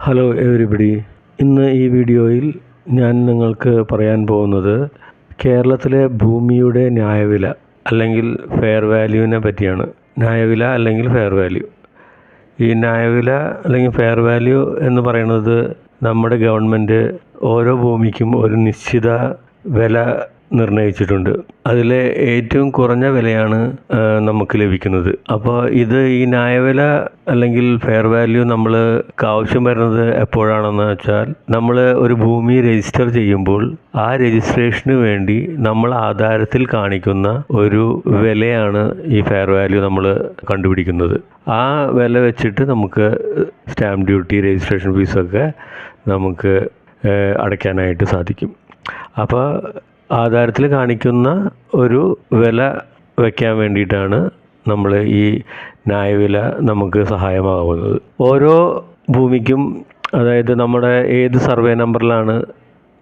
Hello everybody, ഇന്ന് ഈ വീഡിയോയിൽ ഞാൻ നിങ്ങൾക്ക് പറയാൻ പോകുന്നത് കേരളത്തിലെ ഭൂമിയുടെ ന്യായവില അല്ലെങ്കിൽ ഫെയർ വാല്യൂവിനെ പറ്റിയാണ്. ന്യായവില അല്ലെങ്കിൽ ഫെയർ വാല്യൂ. ഈ ന്യായവില അല്ലെങ്കിൽ ഫെയർ വാല്യൂ എന്ന് പറയുന്നത് നമ്മുടെ ഗവൺമെൻറ് ഓരോ ഭൂമിക്കും ഒരു നിശ്ചിത വില നിർണ്ണയിച്ചിട്ടുണ്ട്. അതിലെ ഏറ്റവും കുറഞ്ഞ വിലയാണ് നമുക്ക് ലഭിക്കുന്നത്. അപ്പോൾ ഈ ന്യായവില അല്ലെങ്കിൽ ഫെയർ വാല്യൂ നമ്മൾക്ക് ആവശ്യം വരുന്നത് എപ്പോഴാണെന്ന് വെച്ചാൽ, നമ്മൾ ഒരു ഭൂമി രജിസ്റ്റർ ചെയ്യുമ്പോൾ ആ രജിസ്ട്രേഷന് വേണ്ടി നമ്മൾ ആധാരത്തിൽ കാണിക്കുന്ന ഒരു വിലയാണ് ഈ ഫെയർ വാല്യൂ നമ്മൾ കണ്ടുപിടിക്കുന്നത്. ആ വില വെച്ചിട്ട് നമുക്ക് സ്റ്റാമ്പ് ഡ്യൂട്ടി, രജിസ്ട്രേഷൻ ഫീസൊക്കെ നമുക്ക് അടയ്ക്കാനായിട്ട് സാധിക്കും. അപ്പോൾ ആധാരത്തിൽ കാണിക്കുന്ന ഒരു വില വയ്ക്കാൻ വേണ്ടിയിട്ടാണ് നമ്മൾ ഈ ന്യായവില നമുക്ക് സഹായമാകുന്നത്. ഓരോ ഭൂമിക്കും, അതായത് നമ്മുടെ ഏത് സർവേ നമ്പറിലാണ്,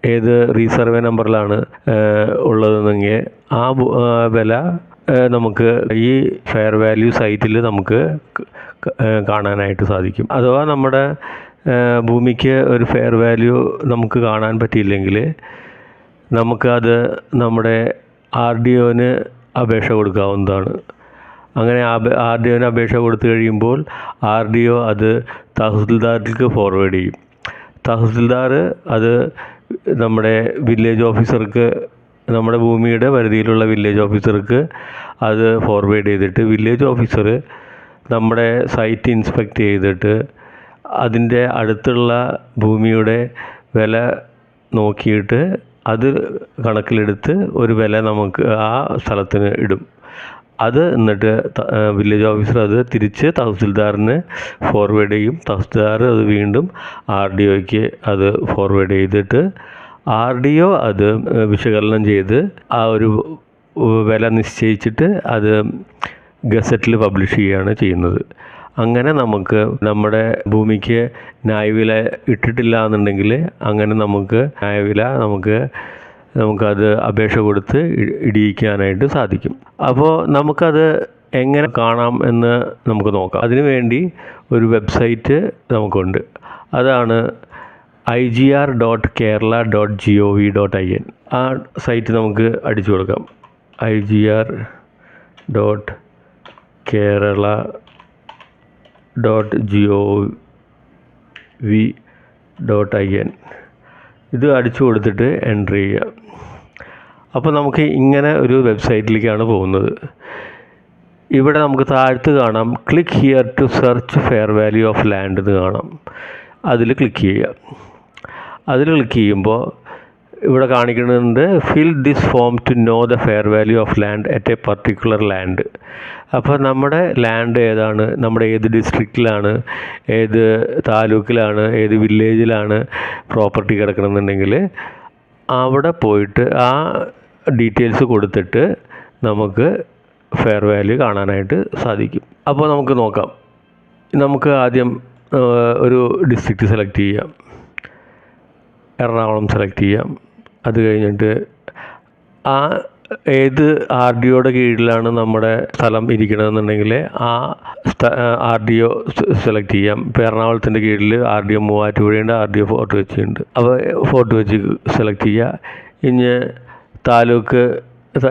ഏത് റീസർവേ നമ്പറിലാണ് ഉള്ളതെന്നെങ്കിൽ ആ വില നമുക്ക് ഈ ഫെയർ വാല്യൂ സൈറ്റിൽ നമുക്ക് കാണാനായിട്ട് സാധിക്കും. അഥവാ നമ്മുടെ ഭൂമിക്ക് ഒരു ഫെയർ വാല്യൂ നമുക്ക് കാണാൻ പറ്റിയില്ലെങ്കിൽ നമുക്കത് നമ്മുടെ RDOന് അപേക്ഷ കൊടുക്കാവുന്നതാണ്. അങ്ങനെ RDOന് അപേക്ഷ കൊടുത്തു കഴിയുമ്പോൾ RDO അത് തഹസിൽദാർക്ക് ഫോർവേഡ് ചെയ്യും. തഹസിൽദാർ അത് നമ്മുടെ വില്ലേജ് ഓഫീസർക്ക്, നമ്മുടെ ഭൂമിയുടെ പരിധിയിലുള്ള വില്ലേജ് ഓഫീസർക്ക് അത് ഫോർവേഡ് ചെയ്തിട്ട് വില്ലേജ് ഓഫീസർ നമ്മുടെ സൈറ്റ് ഇൻസ്പെക്റ്റ് ചെയ്തിട്ട് അതിൻ്റെ അടുത്തുള്ള ഭൂമിയുടെ വില നോക്കിയിട്ട് അത് കണക്കിലെടുത്ത് ഒരു വില നമുക്ക് ആ സ്ഥലത്തിന് ഇടും. അത് എന്നിട്ട് വില്ലേജ് ഓഫീസർ അത് തിരിച്ച് തഹസിൽദാറിന് ഫോർവേഡ് ചെയ്യും. തഹസിൽദാർ അത് വീണ്ടും RDOയ്ക്ക് അത് ഫോർവേഡ് ചെയ്തിട്ട് RDO അത് വിശകലനം ചെയ്ത് ആ ഒരു വില നിശ്ചയിച്ചിട്ട് അത് ഗസറ്റിൽ പബ്ലിഷ് ചെയ്യുകയാണ് ചെയ്യുന്നത്. അങ്ങനെ നമുക്ക് നമ്മുടെ ഭൂമിക്ക് ന്യായവില ഇട്ടിട്ടില്ല എന്നുണ്ടെങ്കിൽ അങ്ങനെ നമുക്ക് ന്യായവില നമുക്കത് അപേക്ഷ കൊടുത്ത് ഇടിയിക്കാനായിട്ട് സാധിക്കും. അപ്പോൾ നമുക്കത് എങ്ങനെ കാണാം എന്ന് നമുക്ക് നോക്കാം. അതിനു വേണ്ടി ഒരു വെബ്സൈറ്റ് നമുക്കുണ്ട്. അതാണ് igr.kerala.gov.in. ആ സൈറ്റ് നമുക്ക് അടിച്ചു കൊടുക്കാം. igr.kerala.gov.in. ഇത് അടിച്ചു കൊടുത്തിട്ട് എൻ്റർ ചെയ്യുക. അപ്പോൾ നമുക്ക് ഇങ്ങനെ ഒരു വെബ്സൈറ്റിലേക്കാണ് പോകുന്നത്. ഇവിടെ നമുക്ക് താഴത്ത് കാണാം click here to search fair value of land എന്ന് കാണാം. അതിൽ ക്ലിക്ക് ചെയ്യുക. അതിൽ ക്ലിക്ക് ചെയ്യുമ്പോൾ ഇവിടെ കാണിക്കുന്നുണ്ട് fill this form to know the fair value of land at a particular land. അപ്പോൾ നമ്മുടെ ലാൻഡ് ഏതാണ്, നമ്മുടെ ഏത് ഡിസ്ട്രിക്റ്റിലാണ്, ഏത് താലൂക്കിലാണ്, ഏത് വില്ലേജിലാണ് പ്രോപ്പർട്ടി കിടക്കണമെന്നുണ്ടെങ്കിൽ അവിടെ പോയിട്ട് ആ ഡീറ്റെയിൽസ് കൊടുത്തിട്ട് നമുക്ക് ഫെയർ വാല്യൂ കാണാനായിട്ട് സാധിക്കും. അപ്പോൾ നമുക്ക് നോക്കാം. നമുക്ക് ആദ്യം ഒരു ഡിസ്ട്രിക്റ്റ് സെലക്ട് ചെയ്യാം. എറണാകുളം സെലക്ട് ചെയ്യാം. അത് കഴിഞ്ഞിട്ട് ആ ഏത് RDOയുടെ കീഴിലാണ് നമ്മുടെ സ്ഥലം ഇരിക്കണമെന്നുണ്ടെങ്കിൽ ആ RDO സെലക്ട് ചെയ്യാം. ഇപ്പോൾ എറണാകുളത്തിൻ്റെ കീഴിൽ RDO മൂവാറ്റുപുഴയുണ്ട്, RDO ഫോർട്ട് കൊച്ചിയുണ്ട്. അപ്പോൾ ഫോർട്ട് കൊച്ചി സെലക്ട് ചെയ്യുക. ഇനി താലൂക്ക്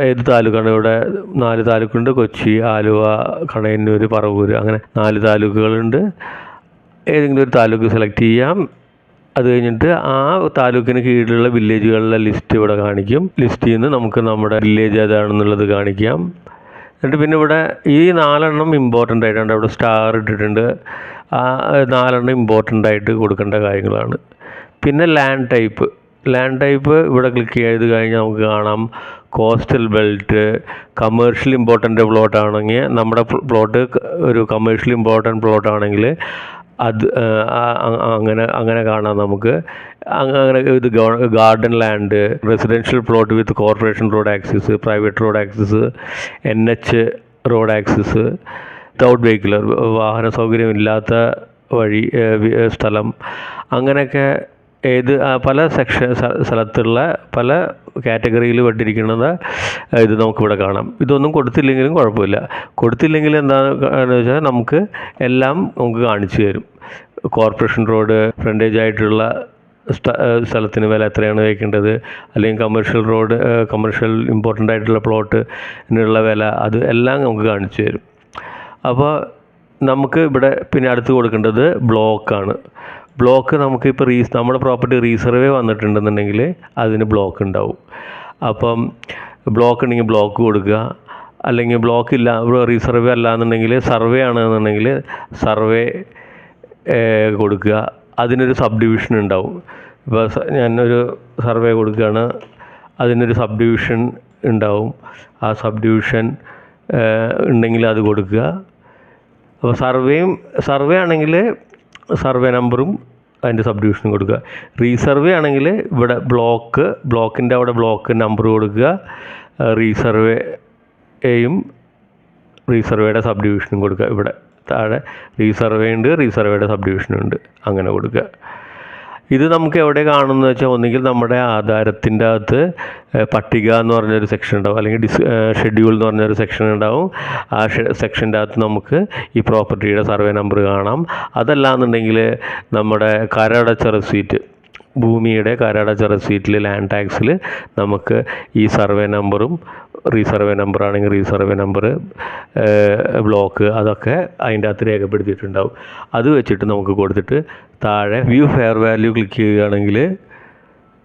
ഏത് താലൂക്കാണ്, ഇവിടെ 4 താലൂക്കുണ്ട്. കൊച്ചി, ആലുവ, കണയന്നൂർ, പറവൂർ, അങ്ങനെ 4 താലൂക്കുകളുണ്ട്. ഏതെങ്കിലും ഒരു താലൂക്ക് സെലക്ട് ചെയ്യാം. അത് കഴിഞ്ഞിട്ട് ആ താലൂക്കിന് കീഴിലുള്ള വില്ലേജുകളുടെ ലിസ്റ്റ് ഇവിടെ കാണിക്കും. ലിസ്റ്റിൽ നിന്ന് നമുക്ക് നമ്മുടെ വില്ലേജ് ഏതാണെന്നുള്ളത് കാണിക്കാം. എന്നിട്ട് പിന്നെ ഇവിടെ ഈ 4 ഇമ്പോർട്ടൻ്റ് ആയിട്ടുണ്ട്. അവിടെ സ്റ്റാർ ഇട്ടിട്ടുണ്ട്. ആ 4 ഇമ്പോർട്ടൻ്റ് ആയിട്ട് കൊടുക്കേണ്ട കാര്യങ്ങളാണ്. പിന്നെ ലാൻഡ് ടൈപ്പ് ഇവിടെ ക്ലിക്ക് ചെയ്ത് കഴിഞ്ഞാൽ നമുക്ക് കാണാം coastal belt, commercial important plot ആണെങ്കിൽ നമ്മുടെ പ്ലോട്ട് ഒരു കമേഴ്ഷ്യൽ ഇമ്പോർട്ടൻ്റ് പ്ലോട്ട് ആണെങ്കിൽ അത് അങ്ങനെ കാണാം നമുക്ക്. അങ്ങനെ ഇത് garden land, residential plot with corporation road access, private road access, NH road access, without vehicular വാഹന സൗകര്യമില്ലാത്ത വഴി സ്ഥലം, അങ്ങനെയൊക്കെ പല സ്ഥലത്തുള്ള പല കാറ്റഗറിയിൽ പെട്ടിരിക്കുന്നത് ഇത് നമുക്കിവിടെ കാണാം. ഇതൊന്നും കൊടുത്തില്ലെങ്കിലും കുഴപ്പമില്ല. കൊടുത്തില്ലെങ്കിൽ എന്താണെന്ന് വെച്ചാൽ നമുക്ക് എല്ലാം നമുക്ക് കാണിച്ചു തരും. കോർപ്പറേഷൻ റോഡ് ഫ്രണ്ടേജ് ആയിട്ടുള്ള സ്ഥലത്തിന് വില എത്രയാണ് വയ്ക്കേണ്ടത്, അല്ലെങ്കിൽ കമേഴ്ഷ്യൽ റോഡ്, കമേഴ്ഷ്യൽ ഇമ്പോർട്ടൻ്റ് ആയിട്ടുള്ള പ്ലോട്ടിനുള്ള വില, അത് എല്ലാം നമുക്ക് കാണിച്ചു തരും. അപ്പോൾ നമുക്ക് ഇവിടെ പിന്നെ അടുത്ത് കൊടുക്കേണ്ടത് ബ്ലോക്കാണ്. ബ്ലോക്ക് നമുക്കിപ്പോൾ നമ്മുടെ പ്രോപ്പർട്ടി റീസർവേ വന്നിട്ടുണ്ടെന്നുണ്ടെങ്കിൽ അതിന് ബ്ലോക്ക് ഉണ്ടാവും. അപ്പം ബ്ലോക്ക് ഉണ്ടെങ്കിൽ ബ്ലോക്ക് കൊടുക്കുക, അല്ലെങ്കിൽ ബ്ലോക്ക് ഇല്ല റീസർവേ അല്ല എന്നുണ്ടെങ്കിൽ സർവേ ആണെന്നുണ്ടെങ്കിൽ സർവേ കൊടുക്കുക. അതിനൊരു സബ് ഡിവിഷൻ ഉണ്ടാവും. ഇപ്പോൾ ഞാനൊരു സർവേ കൊടുക്കുകയാണ്, അതിനൊരു സബ് ഡിവിഷൻ ഉണ്ടാവും. ആ സബ് ഡിവിഷൻ ഉണ്ടെങ്കിൽ അത് കൊടുക്കുക. അപ്പോൾ സർവേ ആണെങ്കിൽ സർവേ നമ്പറും അതിൻ്റെ സബ് ഡിവിഷനും കൊടുക്കുക. റീസർവേ ആണെങ്കിൽ ഇവിടെ ബ്ലോക്കിൻ്റെ അവിടെ ബ്ലോക്ക് നമ്പർ കൊടുക്കുക. റീസർവേയുടെ സബ് ഡിവിഷനും കൊടുക്കുക. ഇവിടെ താഴെ റീസർവേ ഉണ്ട്, റീസർവേയുടെ സബ് ഡിവിഷനുണ്ട്, അങ്ങനെ കൊടുക്കുക. ഇത് നമുക്ക് എവിടെ കാണുമെന്ന് വെച്ചാൽ ഒന്നുകിൽ നമ്മുടെ ആധാരത്തിൻ്റെ അകത്ത് പട്ടിക എന്ന് പറഞ്ഞൊരു സെക്ഷൻ ഉണ്ടാവും, അല്ലെങ്കിൽ ഷെഡ്യൂൾ എന്ന് പറഞ്ഞൊരു സെക്ഷൻ ഉണ്ടാവും. ആ സെക്ഷൻ്റെ അകത്ത് നമുക്ക് ഈ പ്രോപ്പർട്ടിയുടെ സർവേ നമ്പർ കാണാം. അതല്ലാന്നുണ്ടെങ്കിൽ നമ്മുടെ കരടച്ച റെസീറ്റ്, ഭൂമിയുടെ കരടച്ച റെസീറ്റിൽ ലാൻഡ് ടാക്സിൽ നമുക്ക് ഈ സർവേ നമ്പറും റീസർവേ നമ്പർ ആണെങ്കിൽ റീസർവേ നമ്പർ, ബ്ലോക്ക്, അതൊക്കെ അതിൻ്റെ അകത്ത് രേഖപ്പെടുത്തിയിട്ടുണ്ടാവും. അത് വെച്ചിട്ട് നമുക്ക് കൊടുത്തിട്ട് താഴെ വ്യൂ ഫെയർ വാല്യൂ ക്ലിക്ക് ചെയ്യുകയാണെങ്കിൽ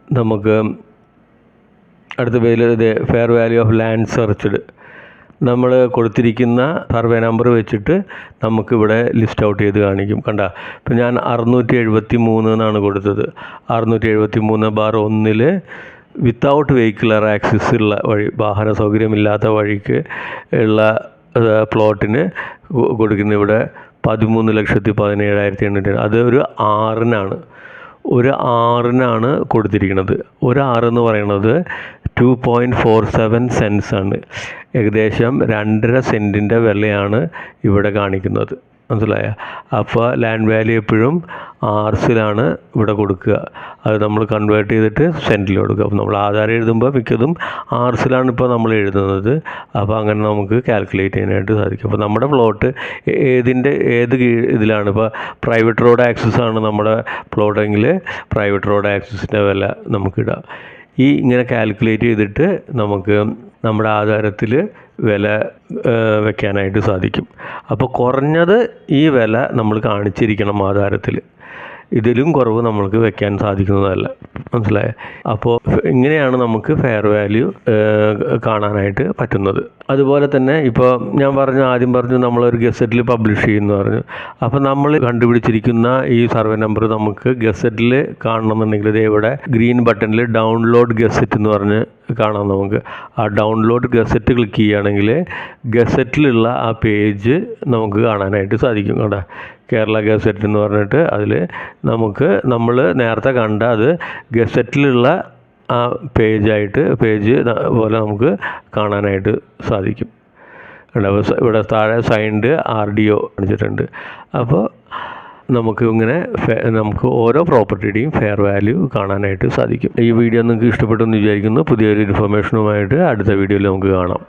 നമുക്ക് അടുത്ത പേജിൽ fair value of land searched നമ്മൾ കൊടുത്തിരിക്കുന്ന സർവേ നമ്പർ വെച്ചിട്ട് നമുക്കിവിടെ ലിസ്റ്റ് ഔട്ട് ചെയ്ത് കാണിക്കും. കണ്ട, ഇപ്പം ഞാൻ 673 എന്നാണ് കൊടുത്തത്. 673/1 വിത്തൗട്ട് വെഹിക്കുലർ ആക്സസ് ഉള്ള വഴി, വാഹന സൗകര്യമില്ലാത്ത വഴിക്ക് ഉള്ള പ്ലോട്ടിന് കൊടുക്കുന്ന ഇവിടെ 13,17,800. അത് ഒരു 6-നാണ് കൊടുത്തിരിക്കുന്നത്. ഒരു 6 എന്ന് പറയുന്നത് 2.47 സെൻസ് ആണ്. ഏകദേശം 2.5 സെൻറ്റിൻ്റെ വിലയാണ് ഇവിടെ കാണിക്കുന്നത്. മനസ്സിലായ? അപ്പോൾ ലാൻഡ് വാല്യൂ എപ്പോഴും ആർസിലാണ് ഇവിടെ കൊടുക്കുക. അത് നമ്മൾ കൺവേർട്ട് ചെയ്തിട്ട് സെൻറ്റിൽ കൊടുക്കുക. അപ്പോൾ നമ്മൾ ആധാരം എഴുതുമ്പോൾ മിക്കതും ആർസിലാണ് ഇപ്പോൾ നമ്മൾ എഴുതുന്നത്. അപ്പോൾ അങ്ങനെ നമുക്ക് കാൽക്കുലേറ്റ് ചെയ്യാനായിട്ട് സാധിക്കും. അപ്പോൾ നമ്മുടെ പ്ലോട്ട് ഏത് ഇതിലാണ്, ഇപ്പോൾ പ്രൈവറ്റ് റോഡ് ആക്സസ് ആണ് നമ്മുടെ പ്ലോട്ടെങ്കിൽ പ്രൈവറ്റ് റോഡ് ആക്സസിൻ്റെ വില നമുക്കിടാം. ഇങ്ങനെ കാൽക്കുലേറ്റ് ചെയ്തിട്ട് നമുക്ക് നമ്മുടെ ആധാരത്തിൽ വില വയ്ക്കാനായിട്ട് സാധിക്കും. അപ്പോൾ കുറഞ്ഞത് ഈ വില നമ്മൾ കാണിച്ചിരിക്കണം ആധാരത്തിൽ. ഇതിലും കുറവ് നമ്മൾക്ക് വെക്കാൻ സാധിക്കുന്നതല്ല. മനസ്സിലായേ? അപ്പോൾ ഇങ്ങനെയാണ് നമുക്ക് ഫെയർ വാല്യൂ കാണാനായിട്ട് പറ്റുന്നത്. അതുപോലെ തന്നെ ഇപ്പോൾ ഞാൻ ആദ്യം പറഞ്ഞു നമ്മളൊരു ഗസറ്റിൽ പബ്ലിഷ് ചെയ്യുമെന്ന് പറഞ്ഞു. അപ്പോൾ നമ്മൾ കണ്ടുപിടിച്ചിരിക്കുന്ന ഈ സർവേ നമ്പർ നമുക്ക് ഗസറ്റിൽ കാണണമെന്നുണ്ടെങ്കിൽ ഇത് ഇവിടെ ഗ്രീൻ ബട്ടണിൽ ഡൗൺലോഡ് ഗസറ്റ് എന്ന് പറഞ്ഞ് കാണാം നമുക്ക്. ആ ഡൗൺലോഡ് ഗസറ്റ് ക്ലിക്ക് ചെയ്യുകയാണെങ്കിൽ ഗസറ്റിലുള്ള ആ പേജ് നമുക്ക് കാണാനായിട്ട് സാധിക്കും. കേട്ടോ, കേരള ഗസറ്റ് എന്ന് പറഞ്ഞിട്ട് അതിൽ നമ്മൾ നേരത്തെ കണ്ട അത് ഗസറ്റിലുള്ള ആ പേജ് പോലെ നമുക്ക് കാണാനായിട്ട് സാധിക്കും. ഇവിടെ താഴെ സൈൻഡ് RDO കാണിച്ചിട്ടുണ്ട്. അപ്പോൾ നമുക്ക് ഓരോ പ്രോപ്പർട്ടിയുടെയും ഫെയർ വാല്യൂ കാണാനായിട്ട് സാധിക്കും. ഈ വീഡിയോ നിങ്ങൾക്ക് ഇഷ്ടപ്പെട്ടെന്ന് വിചാരിക്കുന്നു. പുതിയൊരു ഇൻഫർമേഷനുമായിട്ട് അടുത്ത വീഡിയോയിൽ നമുക്ക് കാണാം.